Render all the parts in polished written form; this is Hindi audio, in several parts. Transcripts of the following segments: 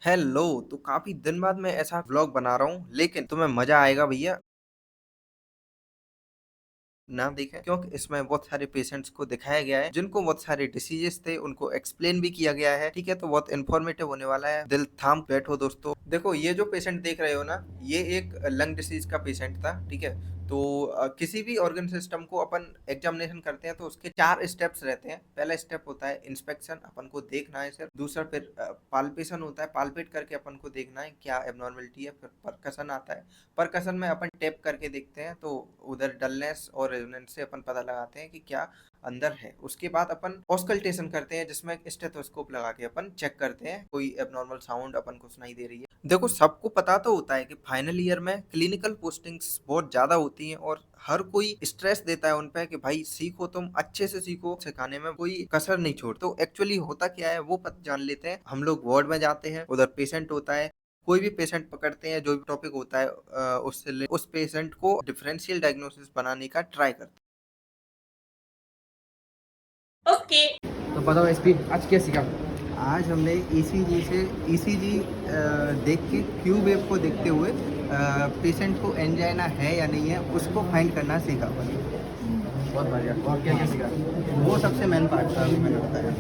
हेलो। तो काफी दिन बाद मैं ऐसा व्लॉग बना रहा हूँ, लेकिन तुम्हें मजा आएगा भैया। ना देखें क्योंकि इसमें बहुत सारे पेशेंट्स को दिखाया गया है जिनको बहुत सारे डिसीजेस थे, उनको एक्सप्लेन भी किया गया है। ठीक है, तो बहुत इन्फॉर्मेटिव होने वाला है। दिल थाम बैठो दोस्तों। देखो, ये जो पेशेंट देख रहे हो ना, ये एक लंग डिसीज का पेशेंट था। ठीक है, तो किसी भी ऑर्गन सिस्टम को अपन एग्जामिनेशन करते हैं तो उसके 4 स्टेप्स रहते हैं। पहला स्टेप होता है इंस्पेक्शन, अपन को देखना है सिर्फ। दूसरा फिर पाल्पेशन होता है, पाल्पेट करके अपन को देखना है क्या एबनॉर्मेलिटी है। फिर परकसन आता है, परकसन में अपन टेप करके देखते हैं, तो उधर डलनेस और रेजोनेंस से अपन पता लगाते हैं कि क्या अंदर है। उसके बाद अपन ऑस्कल्टेशन करते हैं, जिसमें स्टेथोस्कोप लगा के अपन चेक करते हैं कोई एबनॉर्मल साउंड अपन को सुनाई दे रही है। देखो, सबको पता तो होता है कि फाइनल ईयर में क्लिनिकल पोस्टिंग्स बहुत ज्यादा होती हैं और हर कोई स्ट्रेस देता है उन पे कि भाई सीखो, तुम अच्छे से सीखो, सिखाने में कोई कसर नहीं छोड़। तो एक्चुअली होता क्या है वो पता जान लेते हैं। हम लोग वार्ड में जाते हैं, उधर पेशेंट होता है। कोई भी पेशेंट पकड़ते हैं, जो भी टॉपिक होता है उस पेशेंट को डिफरेंशियल डायग्नोसिस बनाने का ट्राई करते हैं। ओके। तो बताओ एसपी, आज क्या सीखा? आज हमने ईसीजी से ईसीजी देख के क्यू वेव को देखते हुए पेशेंट को एंजाइना है या नहीं है उसको फाइंड करना सीखा। बहुत बढ़िया। और क्या क्या सीखा? वो सबसे मेन पार्ट था अभी मैंने बताया।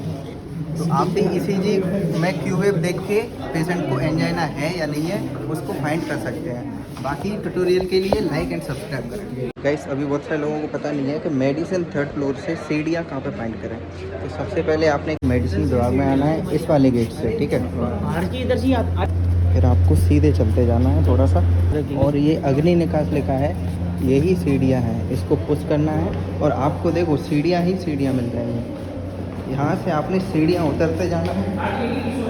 तो आप भी ईसीजी में क्यू वेव देख के पेशेंट को एंजाइना है या नहीं है उसको फाइंड कर सकते हैं। बाकी ट्यूटोरियल के लिए लाइक एंड सब्सक्राइब करें। गाइस, अभी बहुत सारे लोगों को पता नहीं है कि मेडिसिन 3rd फ्लोर से सीढ़ियाँ कहाँ पे फाइंड करें। तो सबसे पहले आपने एक मेडिसिन विभाग में आना है, इस वाले गेट से। ठीक है, बाहर की इधर से फिर आपको सीधे चलते जाना है थोड़ा सा, और ये अग्नि निकास लिखा है, यही सीढ़ियाँ हैं, इसको पुश करना है और आपको देखो सीढ़ियाँ ही सीढ़ियाँ मिल जाएंगी। यहाँ से आपने सीढ़ियाँ उतरते जाना है,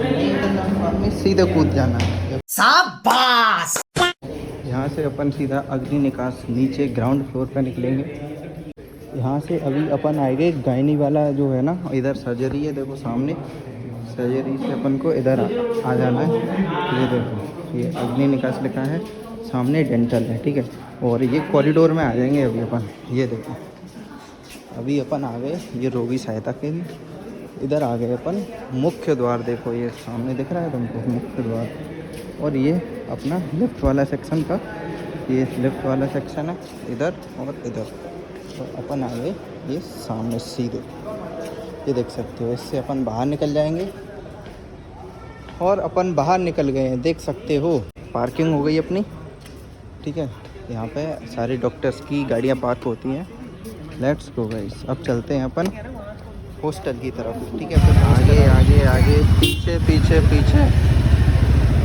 नहीं उतरना है तो आपने सीधे कूद जाना है। शाबाश। यहाँ से अपन सीधा अग्नि निकास नीचे ग्राउंड फ्लोर पर निकलेंगे। यहाँ से अभी अपन आएंगे गायनी वाला जो है ना, इधर सर्जरी है, देखो सामने सर्जरी से अपन को इधर आ जाना है। ये देखो, ये अग्नि निकास लिखा है, सामने डेंटल है। ठीक है, और ये कॉरिडोर में आ जाएंगे अभी अपन। ये देखो, अभी अपन आ गए ये रोगी सहायता केंद्र, इधर आ गए अपन। मुख्य द्वार देखो, ये सामने दिख रहा है तुमको मुख्य द्वार। और ये अपना लेफ्ट वाला सेक्शन का, ये लेफ्ट वाला सेक्शन है इधर और इधर। तो अपन आ गए ये सामने सीधे, ये देख सकते हो। इससे अपन बाहर निकल जाएंगे और अपन बाहर निकल गए हैं, देख सकते हो। पार्किंग हो गई अपनी। ठीक है, यहाँ पे सारे डॉक्टर्स की गाड़ियाँ पार्क होती हैं। लेट्स गो गाइस, अब चलते हैं अपन हॉस्टल की तरफ। ठीक है, फिर आगे आगे आगे पीछे पीछे पीछे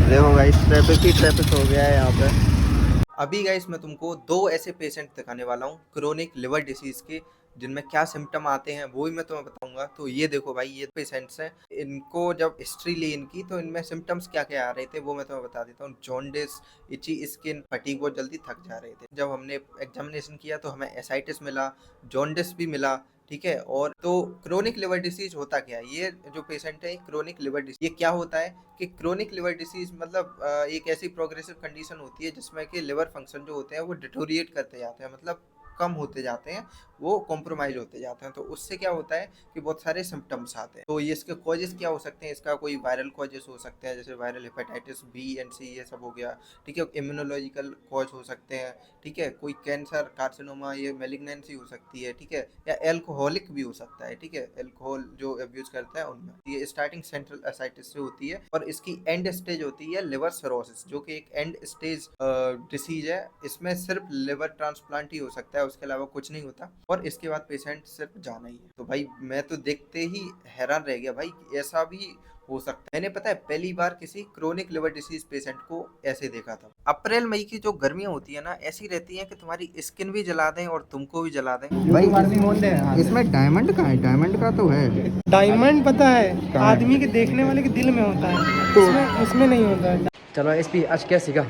देखो गाइस, ट्रैफिक ही ट्रैफिक हो गया है यहाँ पे। अभी गाइस मैं तुमको 2 ऐसे पेशेंट दिखाने वाला हूँ क्रोनिक लिवर डिसीज के, जिनमें क्या सिम्टम आते हैं वो भी मैं तुम्हें बताऊंगा। तो ये देखो भाई, ये पेशेंट्स हैं। इनको जब हिस्ट्री ली इनकी, तो इनमें सिम्टम्स क्या क्या आ रहे थे वो मैं तुम्हें बता देता हूँ। जॉन्डिस, इची स्किन, फटीग, बहुत जल्दी थक जा रहे थे। जब हमने एग्जामिनेशन किया तो हमें एसाइटिस मिला, जॉन्डिस भी मिला। ठीक है, और तो क्रोनिक लिवर डिसीज होता क्या है? ये जो पेशेंट है क्रोनिक लिवर डिसीज, ये क्या होता है कि क्रोनिक लिवर डिसीज मतलब एक ऐसी प्रोग्रेसिव कंडीशन होती है जिसमें कि लिवर फंक्शन जो होते हैं वो डिटोरिएट करते जाते हैं, मतलब कम होते जाते हैं, वो कॉम्प्रोमाइज होते जाते हैं। तो उससे क्या होता है कि बहुत सारे सिम्टम्स आते हैं। तो ये इसके कॉजेस क्या हो सकते हैं? इसका कोई वायरल कॉजेस हो सकते हैं, जैसे वायरल हेपेटाइटिस बी एंड सी, ये सब हो गया। ठीक है, इम्यूनोलॉजिकल कॉज हो सकते हैं। ठीक है, कोई कैंसर, कार्सिनोमा, ये मेलिग्नेंसी हो सकती है। ठीक है, या एल्कोहलिक भी हो सकता है। ठीक है, एल्कोहल जो अब्यूज करता है उनमें। ये स्टार्टिंग सेंट्रल एसाइटिस से होती है और इसकी एंड स्टेज होती है लिवर सिरोसिस, जो कि एक एंड स्टेज डिसीज है। इसमें सिर्फ लिवर ट्रांसप्लांट ही हो सकता है, उसके अलावा कुछ नहीं होता, और इसके बाद पेशेंट सिर्फ जाना ही है। तो भाई मैं तो देखते ही हैरान रह गया भाई, ऐसा भी हो सकता है। मैंने पता है पहली बार किसी क्रोनिक लिवर डिसीज पेशेंट को ऐसे देखा था। अप्रैल मई की जो गर्मियां होती है ना, ऐसी रहती हैं कि तुम्हारी स्किन भी जला दें और तुमको भी जला दें। भाई इसमें डायमंड कहाँ है? डायमंड का तो है। डायमंड पता है आदमी के देखने वाले के दिल में होता है, तो उसमें नहीं होता है। चलो एसपी, आज क्या सीखा?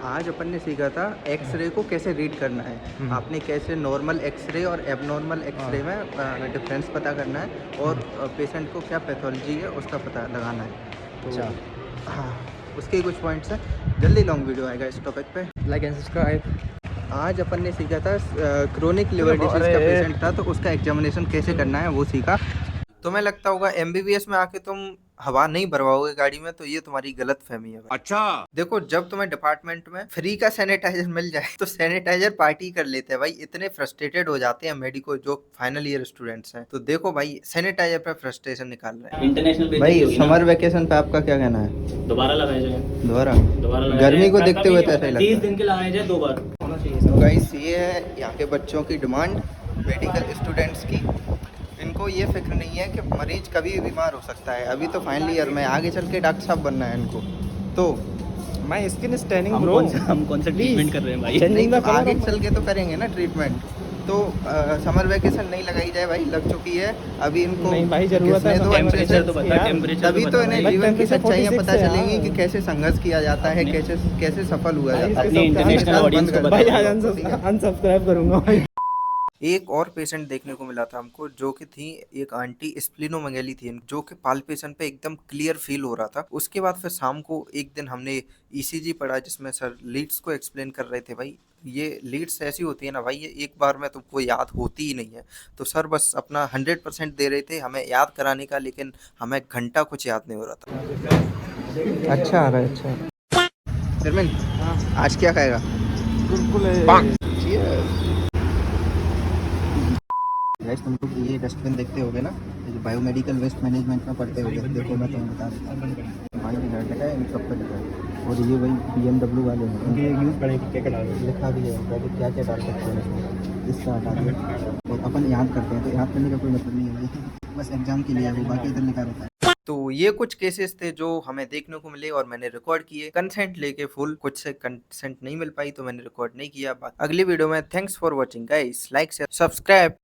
आज अपन ने सीखा था एक्सरे को कैसे रीड करना है। आपने कैसे नॉर्मल एक्सरे और एबनॉर्मल एक्सरे में डिफरेंस पता करना है, और पेशेंट को क्या पैथोलॉजी है उसका पता लगाना है। तो हाँ, उसके कुछ पॉइंट्स हैं। जल्दी लॉन्ग वीडियो आएगा इस टॉपिक पे। Like and subscribe. आज अपन ने सीखा था क्रोनिक लिवर डिसीज का पेशेंट था, तो उसका एग्जामिनेशन कैसे करना है वो सीखा। तुम्हें लगता होगा एमबीबीएस में आके तुम हवा नहीं भरवाओगे गाड़ी में तो ये तुम्हारी गलत फहमी है भाई। अच्छा। देखो जब तुम्हें डिपार्टमेंट में फ्री का सैनिटाइजर मिल जाए तो सैनिटाइजर पार्टी कर लेते हैं भाई, इतने फ्रस्ट्रेटेड हो जाते हैं मेडिको जो फाइनल ईयर स्टूडेंट्स हैं। तो देखो भाई सैनिटाइजर पे फ्रस्ट्रेशन निकाल रहे हैं। इंटरनेशनल भाई समर वेकेशन पे आपका क्या कहना है? दोबारा लगाया जाए, दोबारा दोबारा लगाया गर्मी जाए। को देखते हुए तो ऐसा ही 30 लगता दिन के लगाया जाए 2 बार। है। गाइस ये है यहाँ के बच्चों की डिमांड, मेडिकल स्टूडेंट्स की। इनको ये फिक्र नहीं है कि मरीज कभी भी बीमार हो सकता है। अभी तो फाइनल ईयर में, आगे चल के डॉक्टर साहब बनना है इनको। तो माय स्किन इज टर्निंग हम ब्रो। कौन सा ट्रीटमेंट कर रहे हैं भाई? नहीं तो आगे चल के तो करेंगे ना ट्रीटमेंट। तो समर वेकेशन नहीं लगाई जाए भाई, लग चुकी है अभी इनको। नहीं भाई, जरूरत है घिसने दो तो अच्छे से। टेम्परेचर तो बता, टेम्परेचर तभी तो इन्हें भाई, जीवन की टेम्परेचर सच्चाइयाँ 46 पता है, चलेंगी हाँ। कि कैसे संघर्ष किया जाता है, कैसे कैसे सफल हुआ भाई, जाता है। अपनी इंटरनेशनल ऑडियंस को भाई बता आज दो। अनसब्सक्राइब करूंगा भाई। एक और पेशेंट देखने को मिला था हमको, जो कि थी एक आंटी स्प्लिनोमेगेली थी, जो कि पाल्पेशन पे एकदम क्लियर फील हो रहा था। उसके बाद फिर शाम को एक दिन हमने ईसीजी पढ़ा जिसमें सर लीड्स को एक्सप्लेन कर रहे थे। भाई ये लीड्स ऐसी होती है ना भाई, ये एक बार में तुमको याद होती ही नहीं है। तो सर बस अपना 100% दे रहे थे हमें याद कराने का, लेकिन हमें घंटा कुछ याद नहीं हो रहा था। अच्छा आ रहा है, अच्छा। शर्मिन आज क्या खाएगा? गाइस तुम लोग ये डस्टबिन देखते होगे ना, ये जो बायोमेडिकल वेस्ट मैनेजमेंट में पढ़ते होगे। देखो मैं तुम्हें बता देता हूँ। भाई रिजल्ट लगा है, इन सब का लिखा है। और ये भाई BMW वाले हैं, उनके यूज़ करेंगे क्या क्या डाल लिखा भी है, क्या क्या डाल सकते हैं इसमें। इसका हटा दो। और अपन याद करते हैं तो याद करने का कोई मतलब नहीं है भाई, बस एग्जाम के लिए है वो, बाकी इधर लिखा रहता है। तो ये कुछ केसेस थे जो हमें देखने को मिले और मैंने रिकॉर्ड किए। कंसेंट लेके फुल, कुछ से कंसेंट नहीं मिल पाई तो मैंने रिकॉर्ड नहीं किया। अगली वीडियो में thanks for watching guys, like share subscribe.